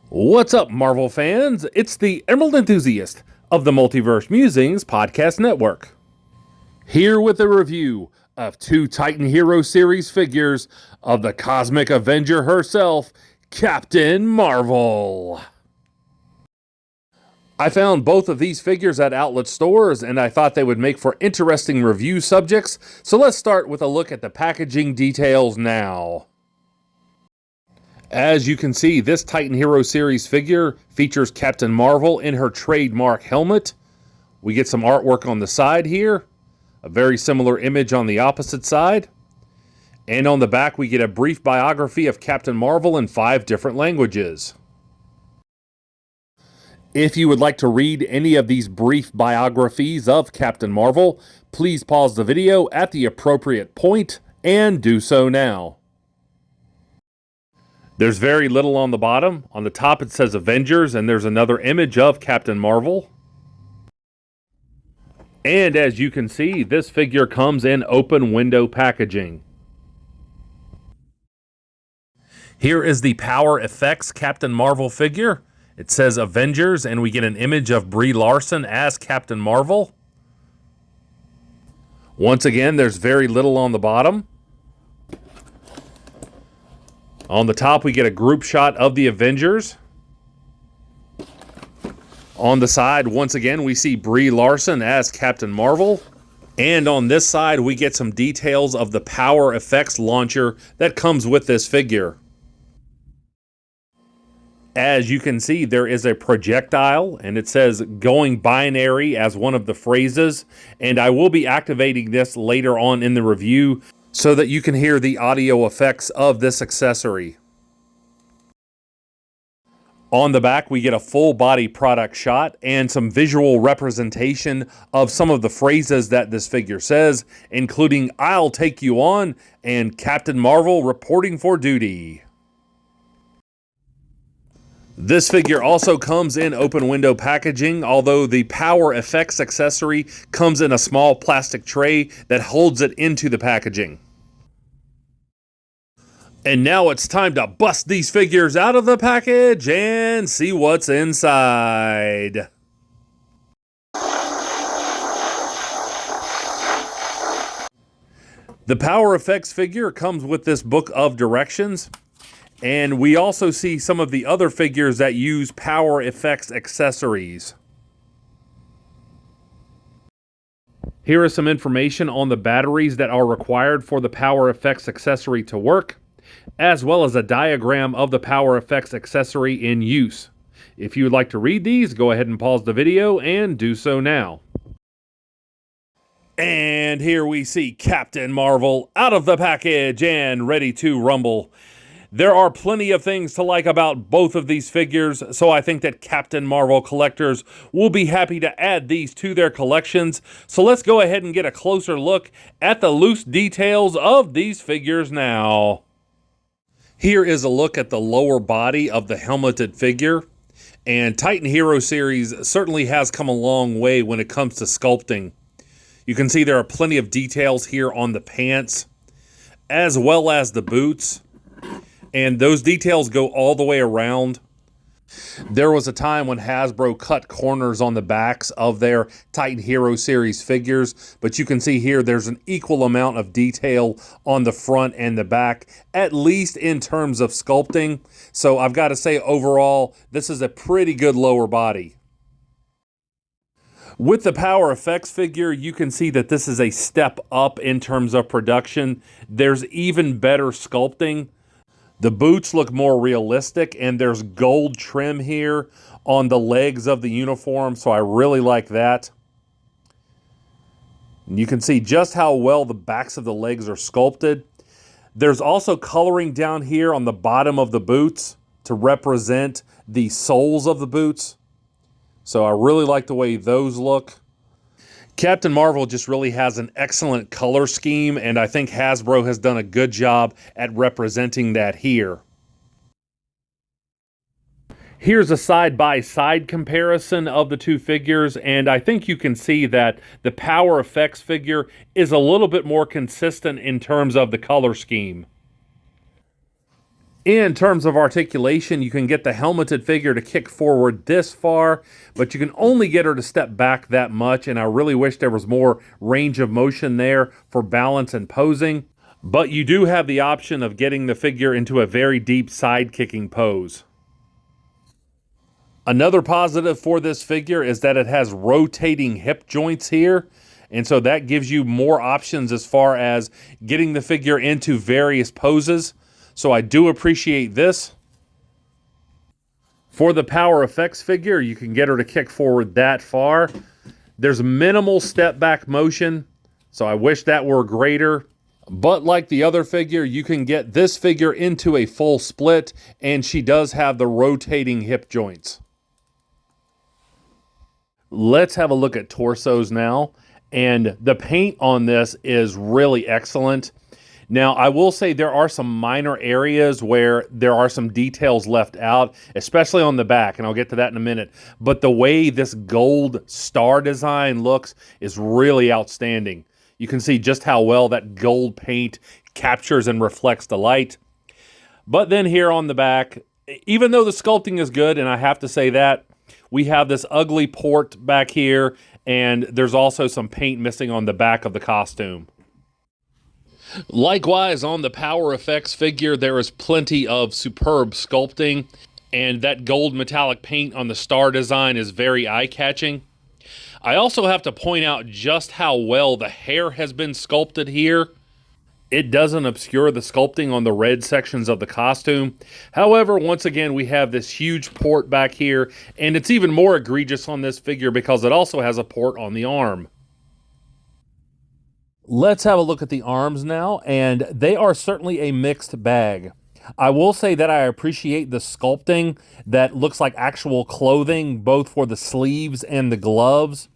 What's up, Marvel fans? It's the Emerald Enthusiast of the Multiverse Musings Podcast Network. Here with a review of two Titan Hero series figures of the Cosmic Avenger herself, Captain Marvel. I found both of these figures at outlet stores and I thought they would make for interesting review subjects, so let's start with a look at the packaging details now. As you can see, this Titan Hero series figure features Captain Marvel in her trademark helmet. We get some artwork on the side here, a very similar image on the opposite side. And on the back, we get a brief biography of Captain Marvel in 5 different languages. If you would like to read any of these brief biographies of Captain Marvel, please pause the video at the appropriate point and do so now. There's very little on the bottom. On the top it says Avengers, and there's another image of Captain Marvel. And as you can see, this figure comes in open window packaging. Here is the Power Effects Captain Marvel figure. It says Avengers, and we get an image of Brie Larson as Captain Marvel. Once again, there's very little on the bottom. On the top, we get a group shot of the Avengers. On the side, once again, we see Brie Larson as Captain Marvel. And on this side, we get some details of the Power Effects launcher that comes with this figure. As you can see, there is a projectile, and it says going binary as one of the phrases. And I will be activating this later on in the review, so that you can hear the audio effects of this accessory. On the back, we get a full body product shot and some visual representation of some of the phrases that this figure says, including "I'll take you on" and "Captain Marvel reporting for duty." This figure also comes in open window packaging, although the Power Effects accessory comes in a small plastic tray that holds it into the packaging. And now it's time to bust these figures out of the package and see what's inside. The Power Effects figure comes with this book of directions. And we also see some of the other figures that use Power Effects accessories. Here is some information on the batteries that are required for the Power Effects accessory to work, as well as a diagram of the Power Effects accessory in use. If you would like to read these, go ahead and pause the video and do so now. And here we see Captain Marvel out of the package and ready to rumble. There are plenty of things to like about both of these figures, so I think that Captain Marvel collectors will be happy to add these to their collections. So let's go ahead and get a closer look at the loose details of these figures now. Here is a look at the lower body of the helmeted figure. And Titan Hero series certainly has come a long way when it comes to sculpting. You can see there are plenty of details here on the pants, as well as the boots. And those details go all the way around. There was a time when Hasbro cut corners on the backs of their Titan Hero series figures, but you can see here there's an equal amount of detail on the front and the back, at least in terms of sculpting. So I've got to say, overall, this is a pretty good lower body. With the Power Effects figure, you can see that this is a step up in terms of production. There's even better sculpting. The boots look more realistic, and there's gold trim here on the legs of the uniform, so I really like that. And you can see just how well the backs of the legs are sculpted. There's also coloring down here on the bottom of the boots to represent the soles of the boots. So I really like the way those look. Captain Marvel just really has an excellent color scheme, and I think Hasbro has done a good job at representing that here. Here's a side-by-side comparison of the two figures, and I think you can see that the Power Effects figure is a little bit more consistent in terms of the color scheme. In terms of articulation, you can get the helmeted figure to kick forward this far, but you can only get her to step back that much, and I really wish there was more range of motion there for balance and posing. But you do have the option of getting the figure into a very deep side-kicking pose. Another positive for this figure is that it has rotating hip joints here, and so that gives you more options as far as getting the figure into various poses. So I do appreciate this. For the Power Effects figure, you can get her to kick forward that far. There's minimal step back motion, so I wish that were greater. But like the other figure, you can get this figure into a full split, and she does have the rotating hip joints. Let's have a look at torsos now. And the paint on this is really excellent. Now, I will say there are some minor areas where there are some details left out, especially on the back, and I'll get to that in a minute. But the way this gold star design looks is really outstanding. You can see just how well that gold paint captures and reflects the light. But then here on the back, even though the sculpting is good, and I have to say that, we have this ugly port back here, and there's also some paint missing on the back of the costume. Likewise, on the Power Effects figure, there is plenty of superb sculpting, and that gold metallic paint on the star design is very eye-catching. I also have to point out just how well the hair has been sculpted here. It doesn't obscure the sculpting on the red sections of the costume. However, once again, we have this huge port back here, and it's even more egregious on this figure because it also has a port on the arm. Let's have a look at the arms now, and they are certainly a mixed bag. I will say that I appreciate the sculpting that looks like actual clothing, both for the sleeves and the gloves,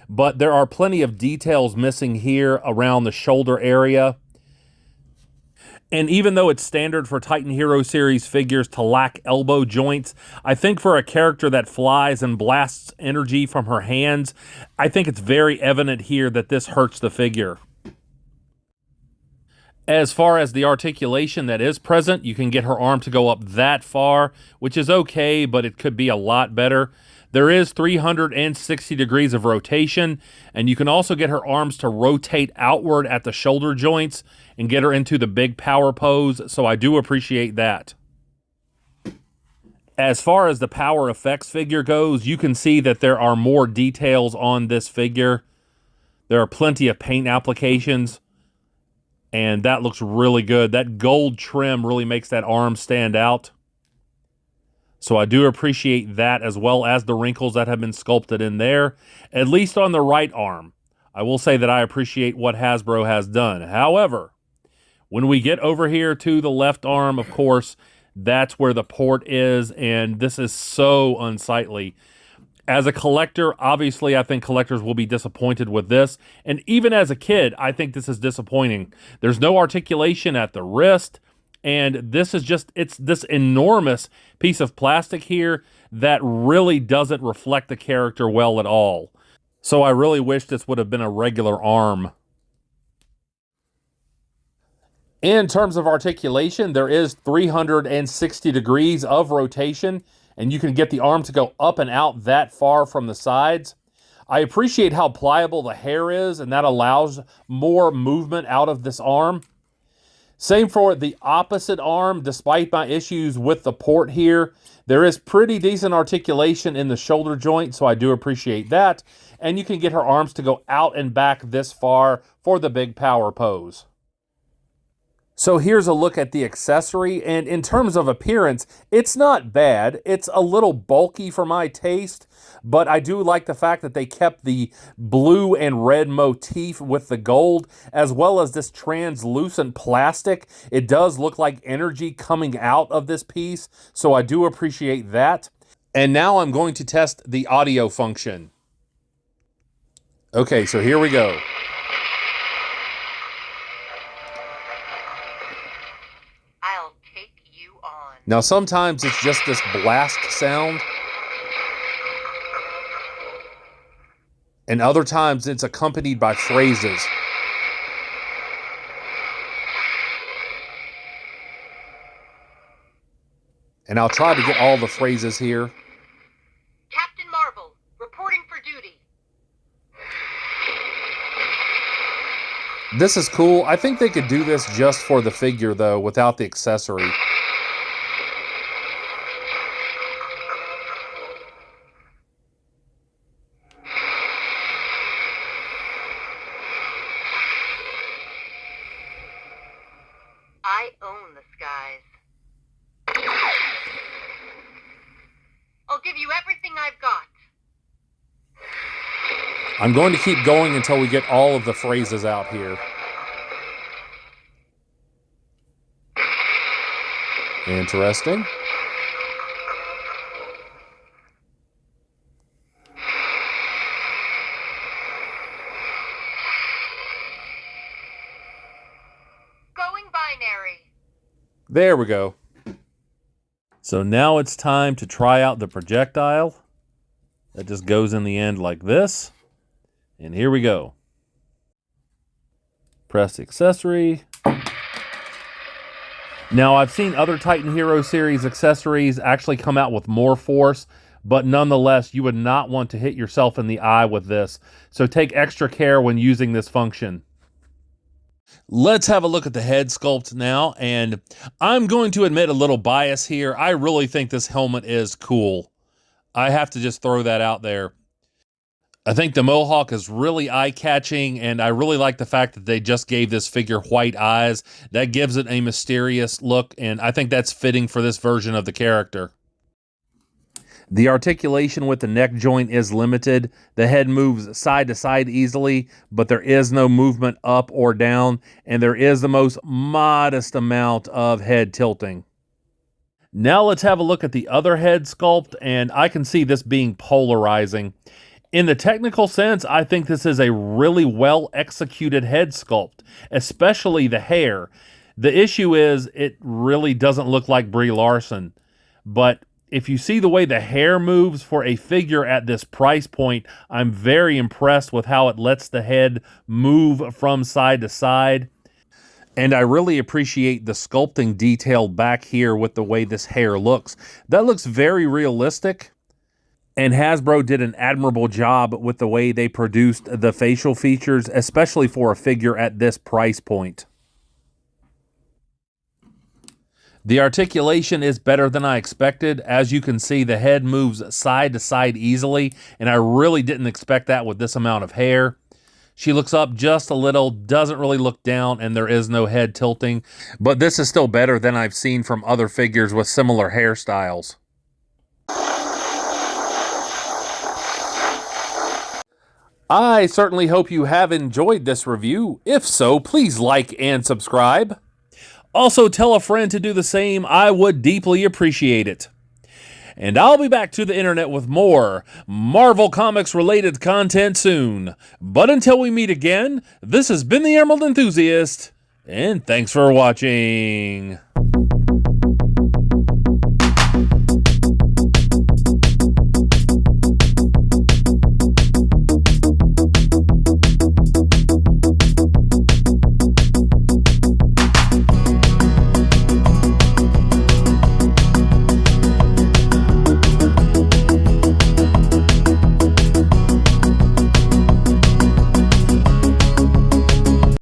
but there are plenty of details missing here around the shoulder area. And even though it's standard for Titan Hero Series figures to lack elbow joints, I think for a character that flies and blasts energy from her hands, I think it's very evident here that this hurts the figure. As far as the articulation that is present, you can get her arm to go up that far, which is okay, but it could be a lot better. There is 360 degrees of rotation, and you can also get her arms to rotate outward at the shoulder joints and get her into the big power pose, so I do appreciate that. As far as the Power Effects figure goes, you can see that there are more details on this figure. There are plenty of paint applications, and that looks really good. That gold trim really makes that arm stand out. So I do appreciate that, as well as the wrinkles that have been sculpted in there, at least on the right arm. I will say that I appreciate what Hasbro has done. However, when we get over here to the left arm, of course, that's where the port is, and this is so unsightly. As a collector, obviously, I think collectors will be disappointed with this. And even as a kid, I think this is disappointing. There's no articulation at the wrist. And this is just, it's this enormous piece of plastic here that really doesn't reflect the character well at all. So I really wish this would have been a regular arm. In terms of articulation, there is 360 degrees of rotation, and you can get the arm to go up and out that far from the sides. I appreciate how pliable the hair is, and that allows more movement out of this arm. Same for the opposite arm. Despite my issues with the port here, there is pretty decent articulation in the shoulder joint, so I do appreciate that. And you can get her arms to go out and back this far for the big power pose. So here's a look at the accessory, and in terms of appearance, it's not bad. It's a little bulky for my taste, but I do like the fact that they kept the blue and red motif with the gold, as well as this translucent plastic. It does look like energy coming out of this piece, so I do appreciate that. And now I'm going to test the audio function. Okay, so here we go. Now, sometimes it's just this blast sound, and other times it's accompanied by phrases. And I'll try to get all the phrases here. Captain Marvel, reporting for duty. This is cool. I think they could do this just for the figure, though, without the accessory. I own the skies. I'll give you everything I've got. I'm going to keep going until we get all of the phrases out here. Interesting. Going binary. There we go. So now it's time to try out the projectile. That just goes in the end like this. And here we go. Press accessory. Now, I've seen other Titan Hero series accessories actually come out with more force, but nonetheless, you would not want to hit yourself in the eye with this. So take extra care when using this function. Let's have a look at the head sculpt now, and I'm going to admit a little bias here. I really think this helmet is cool. I have to just throw that out there. I think the mohawk is really eye-catching, and I really like the fact that they just gave this figure white eyes. That gives it a mysterious look, and I think that's fitting for this version of the character. The articulation with the neck joint is limited. The head moves side to side easily, but there is no movement up or down, and there is the most modest amount of head tilting. Now let's have a look at the other head sculpt, and I can see this being polarizing. In the technical sense, I think this is a really well-executed head sculpt, especially the hair. The issue is it really doesn't look like Brie Larson, but if you see the way the hair moves for a figure at this price point, I'm very impressed with how it lets the head move from side to side. And I really appreciate the sculpting detail back here with the way this hair looks. That looks very realistic. And Hasbro did an admirable job with the way they produced the facial features, especially for a figure at this price point. The articulation is better than I expected. As you can see, the head moves side to side easily, and I really didn't expect that with this amount of hair. She looks up just a little, doesn't really look down, and there is no head tilting. But this is still better than I've seen from other figures with similar hairstyles. I certainly hope you have enjoyed this review. If so, please like and subscribe. Also, tell a friend to do the same. I would deeply appreciate it. And I'll be back to the internet with more Marvel Comics related content soon. But until we meet again, this has been the Emerald Enthusiast, and thanks for watching.